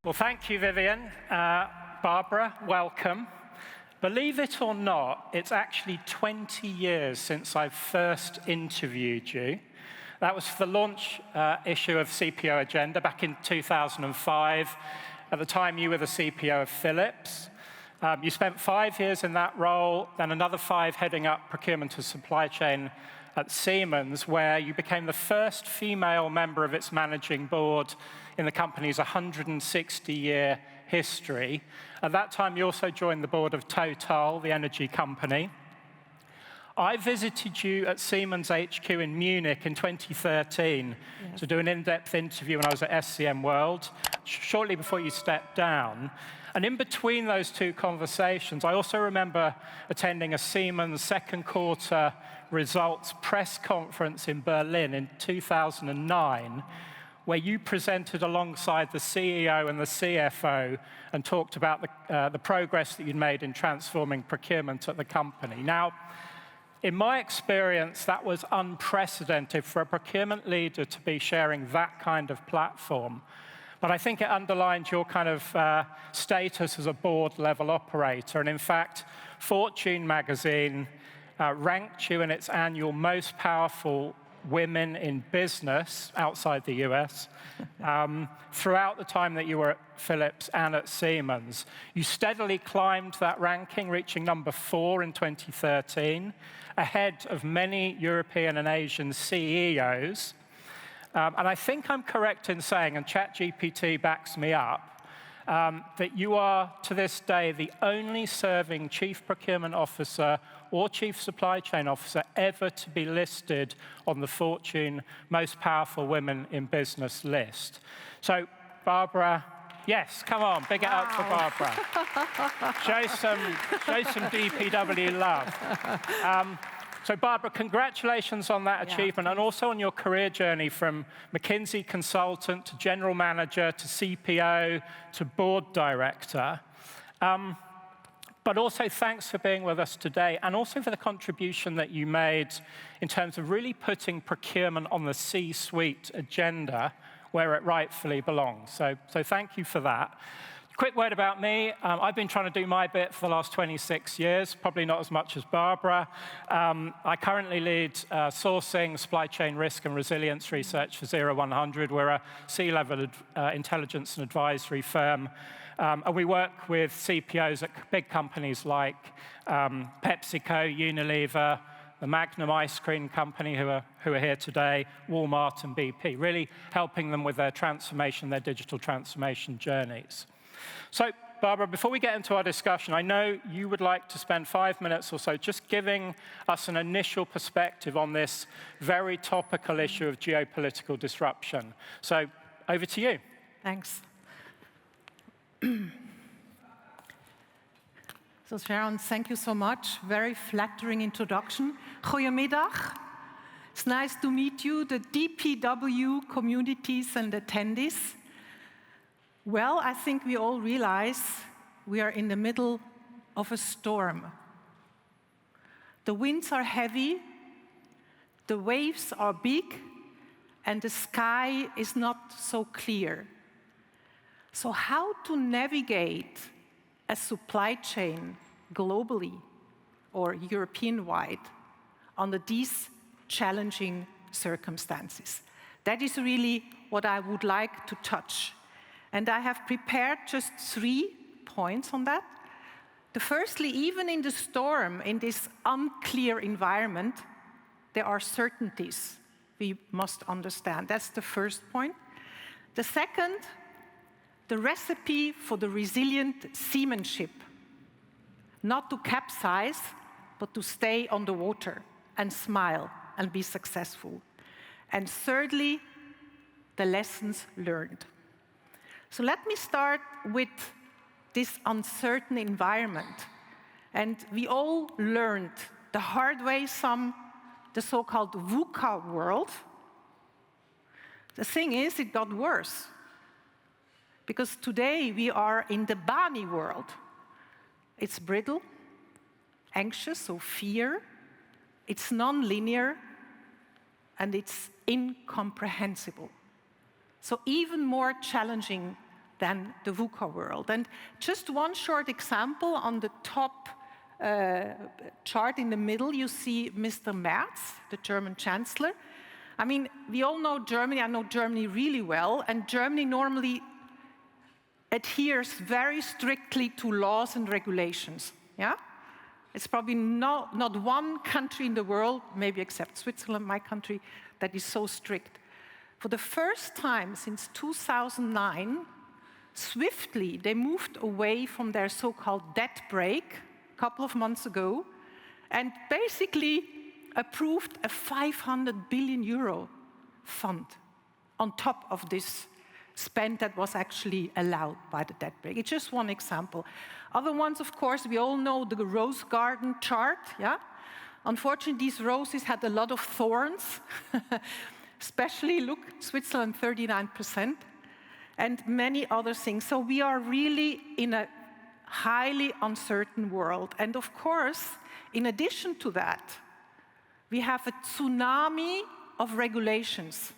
Well, thank you, Vivian. Barbara, welcome. Believe it or not, it's actually 20 years since I first interviewed you. That was for the launch issue of CPO Agenda back in 2005. At the time, you were the CPO of Philips. You spent 5 years in that role, then another 5 heading up procurement and supply chain at Siemens, where you became the first female member of its managing board in the company's 160-year history. At that time, you also joined the board of Total, the energy company. I visited you at Siemens HQ in Munich in 2013 to do an in-depth interview when I was at SCM World, shortly before you stepped down. And in between those two conversations, I also remember attending a Siemens second quarter results press conference in Berlin in 2009, where you presented alongside the CEO and the CFO and talked about the progress that you'd made in transforming procurement at the company. Now, in my experience, that was unprecedented for a procurement leader to be sharing that kind of platform. But I think it underlined your kind of status as a board-level operator. And in fact, Fortune magazine ranked you in its annual Most Powerful Women in Business outside the US throughout the time that you were at Philips and at Siemens. You steadily climbed that ranking, reaching number 4 in 2013, ahead of many European and Asian CEOs. And I think I'm correct in saying, and ChatGPT backs me up, that you are, to this day, the only serving Chief Procurement Officer or Chief Supply Chain Officer ever to be listed on the Fortune Most Powerful Women in Business list. So, Barbara, yes, come on, big it up for Barbara. Show some DPW love. So, Barbara, congratulations on that achievement and also on your career journey from McKinsey consultant to general manager to CPO to board director. But also thanks for being with us today and also for the contribution that you made in terms of really putting procurement on the C-suite agenda where it rightfully belongs. So thank you for that. Quick word about me. I've been trying to do my bit for the last 26 years, probably not as much as Barbara. I currently lead sourcing, supply chain risk and resilience research for 0100. We're a C-level intelligence and advisory firm. And we work with CPOs at big companies like PepsiCo, Unilever, the Magnum ice cream company who are here today, Walmart and BP, really helping them with their transformation, their digital transformation journeys. So, Barbara, before we get into our discussion, I know you would like to spend 5 minutes or so just giving us an initial perspective on this very topical issue of geopolitical disruption. So, over to you. Thanks. So, Geraint, thank you so much. Very flattering introduction. Goedemiddag. It's nice to meet you, the DPW communities and attendees. Well, I think we all realize we are in the middle of a storm. The winds are heavy, the waves are big, and the sky is not so clear. So how to navigate a supply chain globally or European-wide under these challenging circumstances? That is really what I would like to touch. And I have prepared just 3 points on that. Firstly, even in the storm, in this unclear environment, there are certainties we must understand. That's the first point. The second, the recipe for the resilient seamanship. Not to capsize, but to stay on the water and smile and be successful. And thirdly, the lessons learned. So let me start with this uncertain environment. And we all learned the hard way the so-called VUCA world. The thing is, it got worse. Because today we are in the BANI world. It's brittle, anxious, so fear. It's non-linear, and it's incomprehensible. So even more challenging than the VUCA world. And just one short example on the top chart in the middle, you see Mr. Merz, the German Chancellor. I mean, we all know Germany. I know Germany really well, and Germany normally adheres very strictly to laws and regulations. Yeah, it's probably not one country in the world, maybe except Switzerland, my country, that is so strict. For the first time since 2009, swiftly they moved away from their so-called debt brake a couple of months ago, and basically approved a 500 billion euro fund on top of this spend that was actually allowed by the debt brake. It's just one example. Other ones, of course, we all know the rose garden chart, yeah? Unfortunately, these roses had a lot of thorns, especially, look, Switzerland, 39%, and many other things. So we are really in a highly uncertain world. And of course, in addition to that, we have a tsunami of regulations.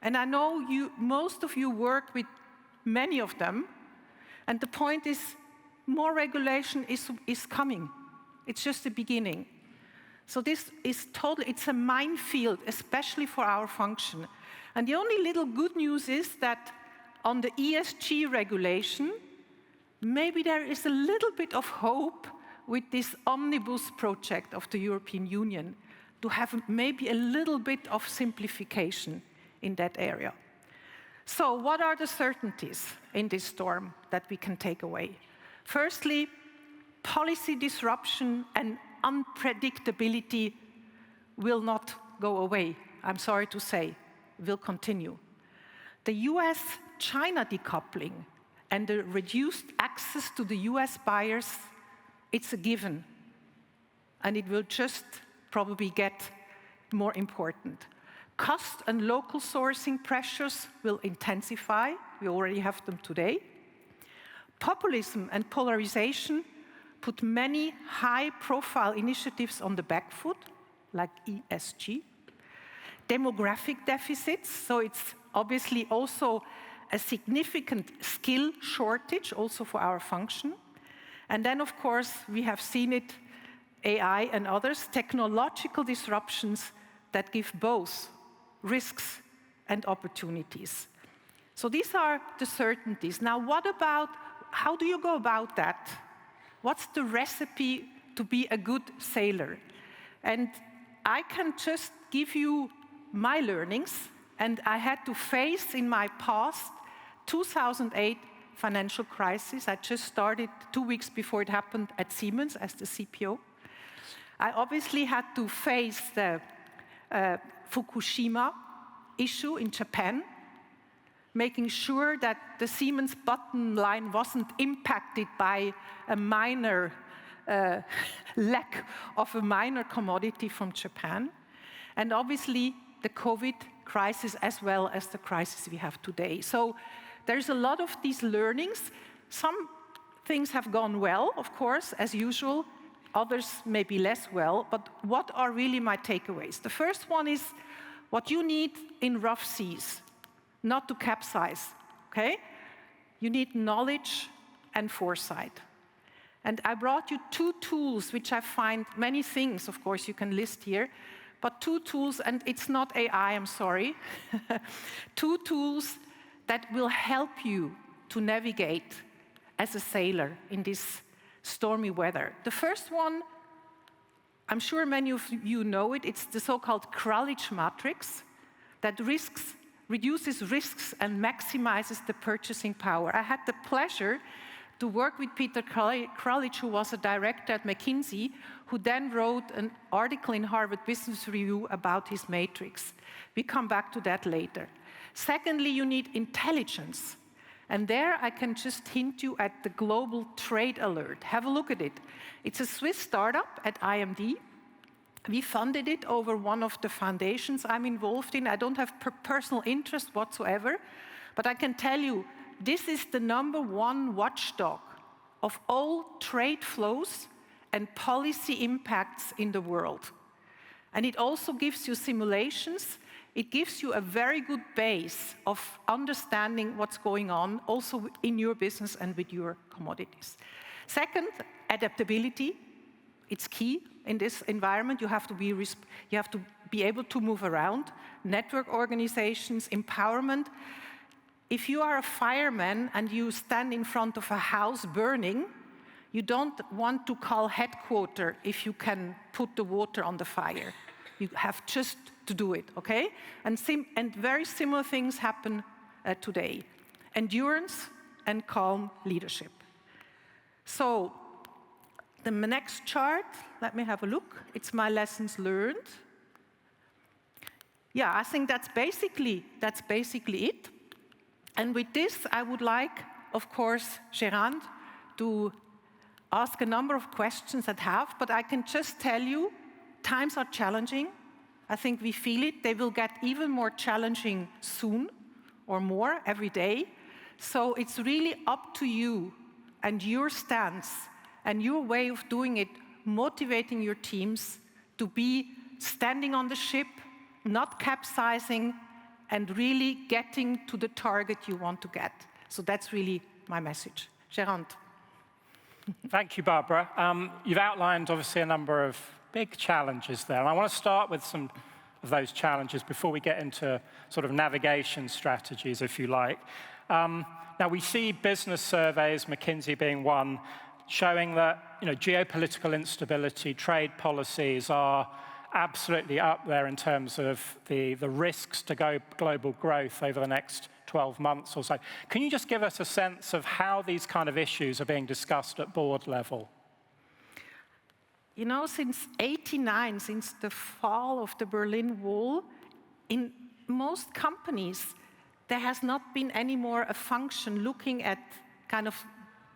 And I know most of you work with many of them, and the point is, more regulation is coming. It's just the beginning. So this is it's a minefield, especially for our function. And the only little good news is that on the ESG regulation, maybe there is a little bit of hope with this omnibus project of the European Union to have maybe a little bit of simplification in that area. So what are the certainties in this storm that we can take away? Firstly, policy disruption and unpredictability will not go away. I'm sorry to say, will continue. The US-China decoupling and the reduced access to the US buyers, it's a given. And it will just probably get more important. Cost and local sourcing pressures will intensify. We already have them today. Populism and polarization put many high-profile initiatives on the back foot, like ESG. Demographic deficits, so it's obviously also a significant skill shortage, also for our function. And then, of course, we have seen it, AI and others, technological disruptions that give both risks and opportunities. So these are the certainties. Now, how do you go about that? What's the recipe to be a good sailor? And I can just give you my learnings, and I had to face in my past 2008 financial crisis. I just started 2 weeks before it happened at Siemens as the CPO. I obviously had to face the Fukushima issue in Japan, making sure that the Siemens bottom line wasn't impacted by a minor lack of a minor commodity from Japan, and obviously the COVID crisis as well as the crisis we have today. So there's a lot of these learnings. Some things have gone well, of course, as usual. Others maybe less well, but what are really my takeaways? The first one is what you need in rough seas, not to capsize, okay? You need knowledge and foresight. And I brought you 2 tools, which I find many things, of course, you can list here, but 2 tools, and it's not AI, I'm sorry, 2 tools that will help you to navigate as a sailor in this stormy weather. The first one, I'm sure many of you know it, it's the so-called Kralitsch matrix that reduces risks and maximizes the purchasing power. I had the pleasure to work with Peter Kralitsch, who was a director at McKinsey, who then wrote an article in Harvard Business Review about his matrix. We come back to that later. Secondly, you need intelligence. And there I can just hint you at the Global Trade Alert. Have a look at it. It's a Swiss startup at IMD. We funded it over one of the foundations I'm involved in. I don't have personal interest whatsoever, but I can tell you, this is the #1 watchdog of all trade flows and policy impacts in the world. And it also gives you simulations It gives you a very good base of understanding what's going on also in your business and with your commodities. Second, adaptability. It's key in this environment. You have to be able to move around. Network organizations, empowerment. If you are a fireman and you stand in front of a house burning, you don't want to call headquarters if you can put the water on the fire. You have just to do it, okay? And very similar things happen today. Endurance and calm leadership. So, the next chart, let me have a look. It's my lessons learned. Yeah, I think that's basically it. And with this, I would like, of course, Geraint to ask a number of questions that have, but I can just tell you, times are challenging. I think we feel it. They will get even more challenging soon, or more every day. So it's really up to you and your stance and your way of doing it, motivating your teams to be standing on the ship, not capsizing, and really getting to the target you want to get. So that's really my message. Geraint. Thank you, Barbara. You've outlined, obviously, a number of big challenges there. And I want to start with some of those challenges before we get into sort of navigation strategies, if you like. Now, we see business surveys, McKinsey being one, showing that geopolitical instability, trade policies are absolutely up there in terms of the risks to global growth over the next 12 months or so. Can you just give us a sense of how these kind of issues are being discussed at board level? Since '89, since the fall of the Berlin Wall, in most companies, there has not been any more a function looking at kind of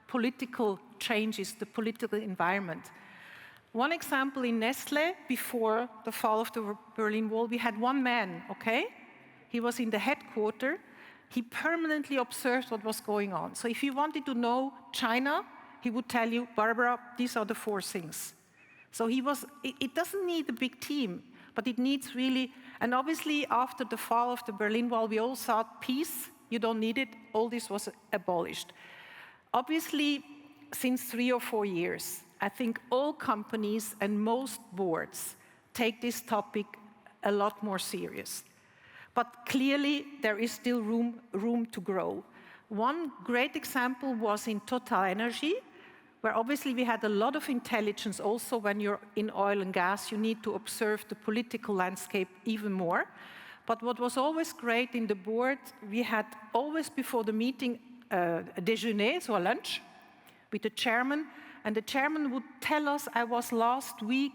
political changes, the political environment. One example in Nestlé, before the fall of the Berlin Wall, we had one man, okay? He was in the headquarters. He permanently observed what was going on. So if you wanted to know China, he would tell you, Barbara, these are the 4 things. So it doesn't need a big team, but it needs really, and obviously after the fall of the Berlin Wall, we all thought peace, you don't need it, all this was abolished. Obviously, since 3 or 4 years, I think all companies and most boards take this topic a lot more serious. But clearly, there is still room to grow. One great example was in Total Energy, where obviously we had a lot of intelligence also when you're in oil and gas, you need to observe the political landscape even more. But what was always great in the board, we had always before the meeting a déjeuner, so a lunch, with the chairman, and the chairman would tell us, I was last week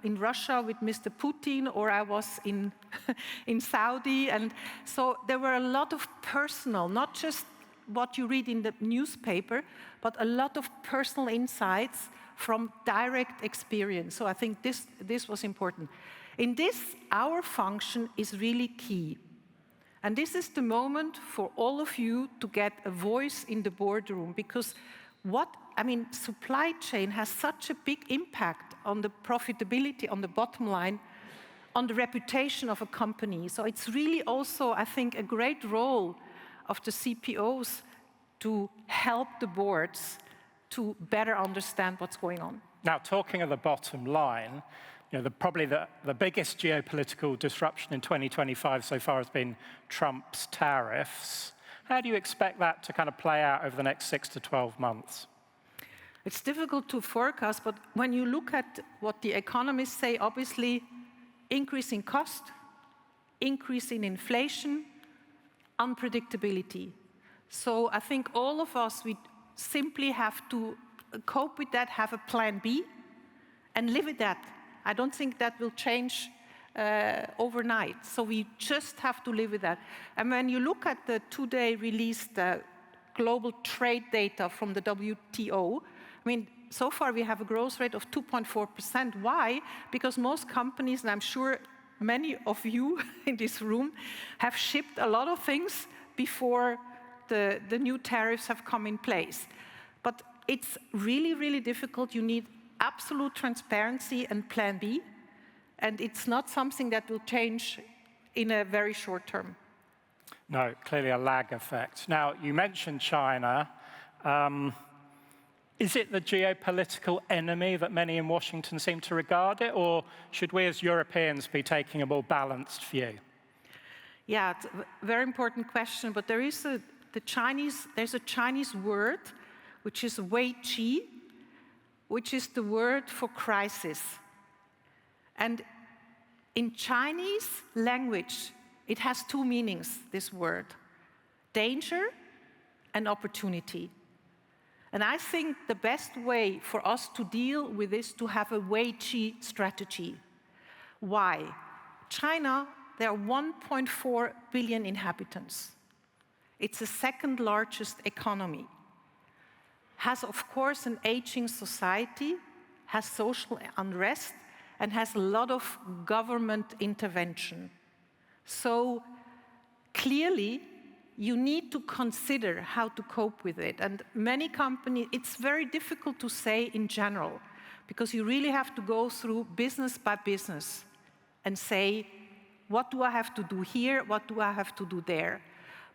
in Russia with Mr. Putin, or I was in Saudi, and so there were a lot of personal, not just what you read in the newspaper, but a lot of personal insights from direct experience. So I think this was important. In this, our function is really key. And this is the moment for all of you to get a voice in the boardroom, because supply chain has such a big impact on the profitability, on the bottom line, on the reputation of a company. So it's really also, I think, a great role of the CPOs to help the boards to better understand what's going on. Now, talking of the bottom line, probably the biggest geopolitical disruption in 2025 so far has been Trump's tariffs. How do you expect that to kind of play out over the next 6 to 12 months? It's difficult to forecast, but when you look at what the economists say, obviously, increase in cost, increase in inflation, unpredictability. So I think all of us, we simply have to cope with that, have a plan B, and live with that. I don't think that will change overnight. So we just have to live with that. And when you look at the today released global trade data from the WTO, so far we have a growth rate of 2.4%. Why? Because most companies, and I'm sure many of you in this room, have shipped a lot of things before the new tariffs have come in place. But it's really, really difficult. You need absolute transparency and plan B. And it's not something that will change in a very short term. No, clearly a lag effect. Now, you mentioned China. Is it the geopolitical enemy that many in Washington seem to regard it, or should we as Europeans be taking a more balanced view? Yeah, it's a very important question, but there's a Chinese word, which is wei qi, which is the word for crisis. And in Chinese language, it has two meanings, this word: danger and opportunity. And I think the best way for us to deal with this is to have a wei qi strategy. Why? China, there are 1.4 billion inhabitants. It's the second largest economy. Has, of course, an aging society, has social unrest, and has a lot of government intervention. So clearly, you need to consider how to cope with it. And many companies, it's very difficult to say in general, because you really have to go through business by business and say, what do I have to do here? What do I have to do there?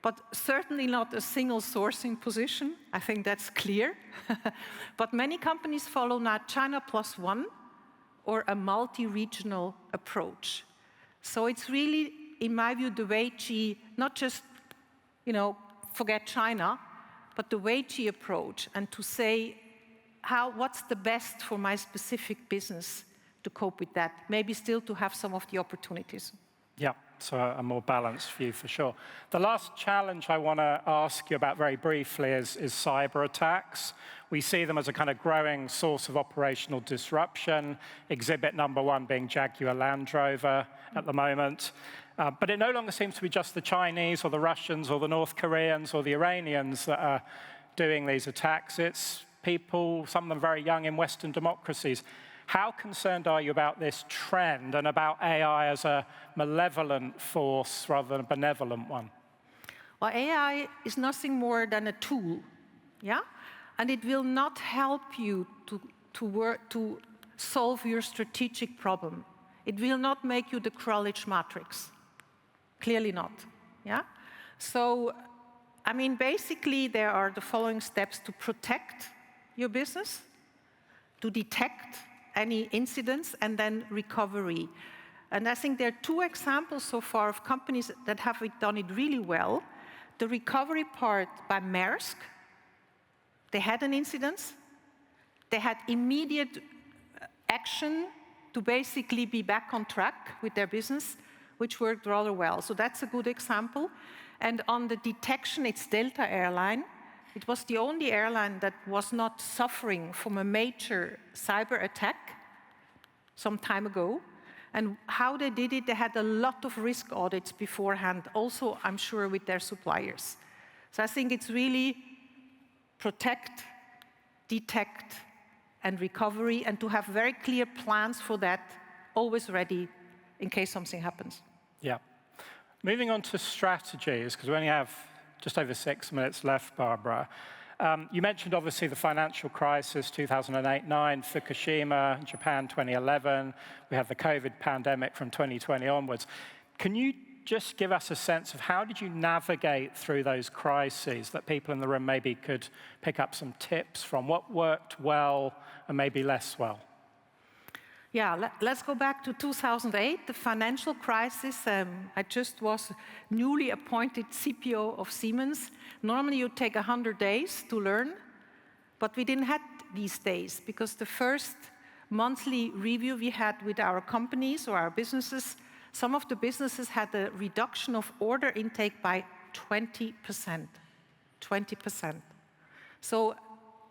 But certainly not a single sourcing position. I think that's clear. But many companies follow now China plus one or a multi-regional approach. So it's really, in my view, the wei qi, not just forget China, but the wei qi approach, and to say, what's the best for my specific business to cope with that? Maybe still to have some of the opportunities. Yeah, so a more balanced view for sure. The last challenge I want to ask you about very briefly is cyber attacks. We see them as a kind of growing source of operational disruption, exhibit number one being Jaguar Land Rover at the moment. But it no longer seems to be just the Chinese or the Russians or the North Koreans or the Iranians that are doing these attacks. It's people, some of them very young in Western democracies. How concerned are you about this trend and about AI as a malevolent force rather than a benevolent one? Well, AI is nothing more than a tool, yeah? And it will not help you to solve your strategic problem. It will not make you the Krullich matrix. Clearly not, yeah? So, I mean, basically, there are the following steps to protect your business, to detect any incidents, and then recovery. And I think there are two examples so far of companies that have done it really well. The recovery part by Maersk. They had an incident. They had immediate action to basically be back on track with their business, which worked rather well. So that's a good example. And on the detection, it's Delta Airline. It was the only airline that was not suffering from a major cyber attack some time ago. And how they did it, they had a lot of risk audits beforehand, also, I'm sure, with their suppliers. So I think it's really protect, detect, and recovery, and to have very clear plans for that, always ready in case something happens. Yeah. Moving on to strategies, because we only have just over 6 minutes left, Barbara. You mentioned, obviously, the financial crisis, 2008-9, Fukushima, Japan 2011. We have the COVID pandemic from 2020 onwards. Can you just give us a sense of how did you navigate through those crises that people in the room maybe could pick up some tips from? What worked well and maybe less well? Yeah, let's go back to 2008, the financial crisis. I just was newly appointed CPO of Siemens. Normally you take 100 days to learn, but we didn't have these days because the first monthly review we had with our companies or our businesses, some of the businesses had a reduction of order intake by 20%. 20%. So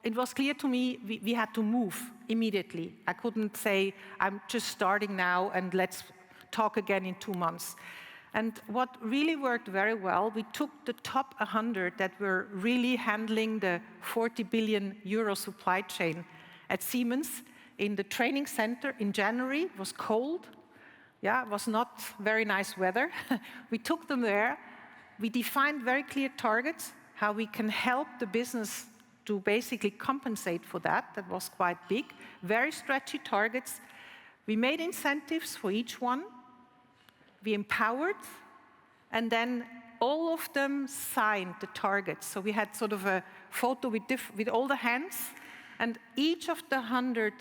it was clear to me we had to move immediately. I couldn't say, I'm just starting now and let's talk again in 2 months. And what really worked very well, we took the top 100 that were really handling the 40 billion euro supply chain at Siemens in the training center in January. It was cold. Yeah, it was not very nice weather. We took them there. We defined very clear targets, how we can help the business to basically compensate for that. That was quite big. Very stretchy targets. We made incentives for each one. We empowered and then all of them signed the targets. So we had sort of a photo with all the hands, and each of the 100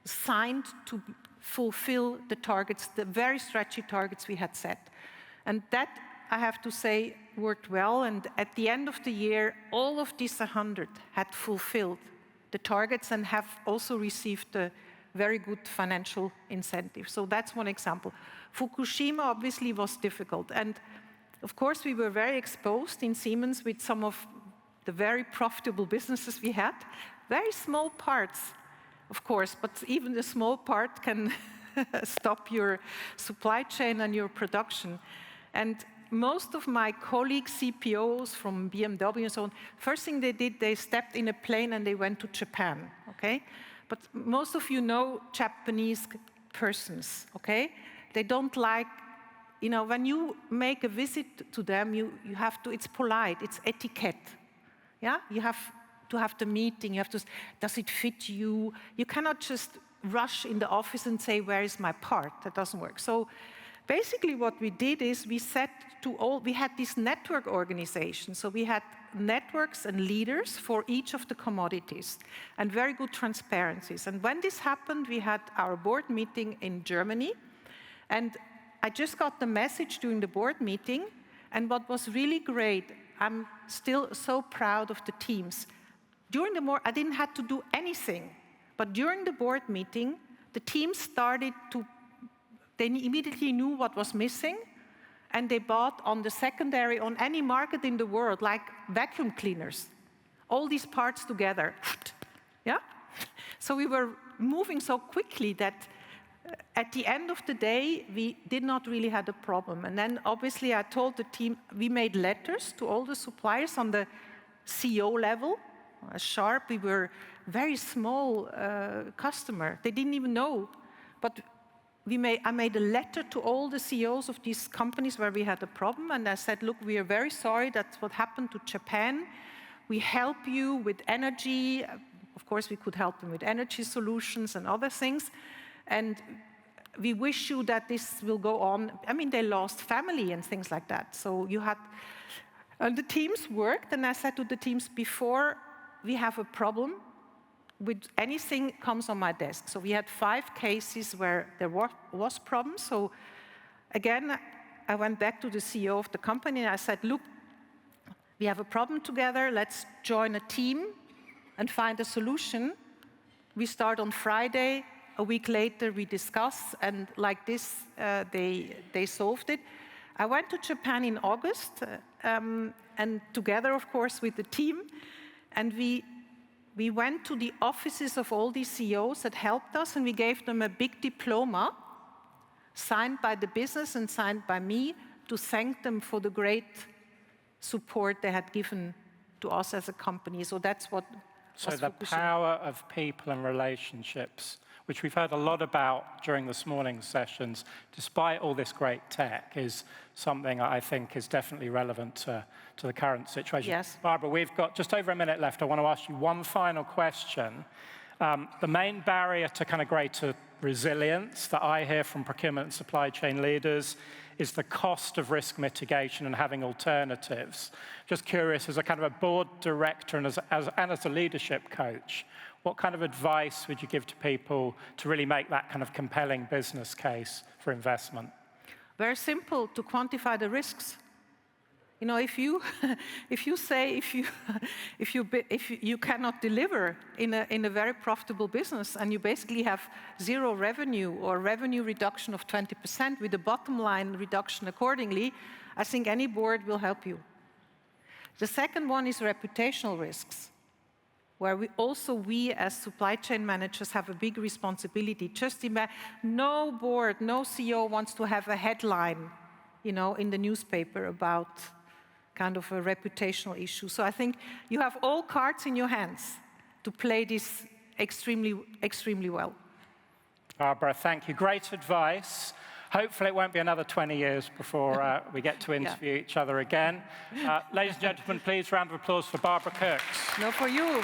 signed to fulfill the targets, the very stretchy targets we had set. And that, I have to say, worked well. And at the end of the year, all of these 100 had fulfilled the targets and have also received a very good financial incentive. So that's one example. Fukushima obviously was difficult. And of course, we were very exposed in Siemens with some of the very profitable businesses we had. Very small parts, of course, but even the small part can stop your supply chain and your production. And most of my colleagues, CPOs from BMW and so on, first thing they did, they stepped in a plane and they went to Japan, okay? But most of you know Japanese persons, okay? They don't like, you know, when you make a visit to them, you have to, it's polite, it's etiquette, yeah? You have to have the meeting, you have to, does it fit you? You cannot just rush in the office and say, where is my part? That doesn't work. So basically what we did is we had this network organization. So we had networks and leaders for each of the commodities and very good transparencies. And when this happened, we had our board meeting in Germany. And I just got the message during the board meeting. And what was really great, I'm still so proud of the teams. During the I didn't have to do anything. But during the board meeting, the team started to, they immediately knew what was missing, and they bought on the secondary, on any market in the world, like vacuum cleaners, all these parts together, yeah? So we were moving so quickly that at the end of the day, we did not really have a problem. And then obviously I told the team, we made letters to all the suppliers on the CEO level, Sharp, we were very small customer. They didn't even know. But I made a letter to all the CEOs of these companies where we had a problem, and I said, look, we are very sorry that's what happened to Japan. We help you with energy. Of course, we could help them with energy solutions and other things. And we wish you that this will go on. I mean, they lost family and things like that. So you had, and the teams worked, and I said to the teams, before we have a problem with anything comes on my desk. So we had 5 cases where there was problems. So again, I went back to the CEO of the company and I said, look, we have a problem together. Let's join a team and find a solution. We start on Friday. A week later, we discuss, and like this, they solved it. I went to Japan in August, and together, of course, with the team. And we went to the offices of all these CEOs that helped us, and we gave them a big diploma signed by the business and signed by me to thank them for the great support they had given to us as a company. So that's what. So the power of people and relationships, which we've heard a lot about during this morning's sessions, despite all this great tech, is something I think is definitely relevant to the current situation. Yes. Barbara, we've got just over a minute left. I want to ask you one final question. The main barrier to kind of greater resilience that I hear from procurement and supply chain leaders is the cost of risk mitigation and having alternatives. Just curious, as a kind of a board director and as a leadership coach, what kind of advice would you give to people to really make that kind of compelling business case for investment? Very simple, to quantify the risks. You know, if you say you cannot deliver in a very profitable business, and you basically have 0 revenue or revenue reduction of 20% with a bottom line reduction accordingly, I think any board will help you. The second one is reputational risks, where we as supply chain managers have a big responsibility. Just imagine, no board, no CEO wants to have a headline, you know, in the newspaper about kind of a reputational issue. So I think you have all cards in your hands to play this extremely, extremely well. Barbara, thank you. Great advice. Hopefully it won't be another 20 years before we get to interview each other again. Ladies and gentlemen, please round of applause for Barbara Cooks. No, for you.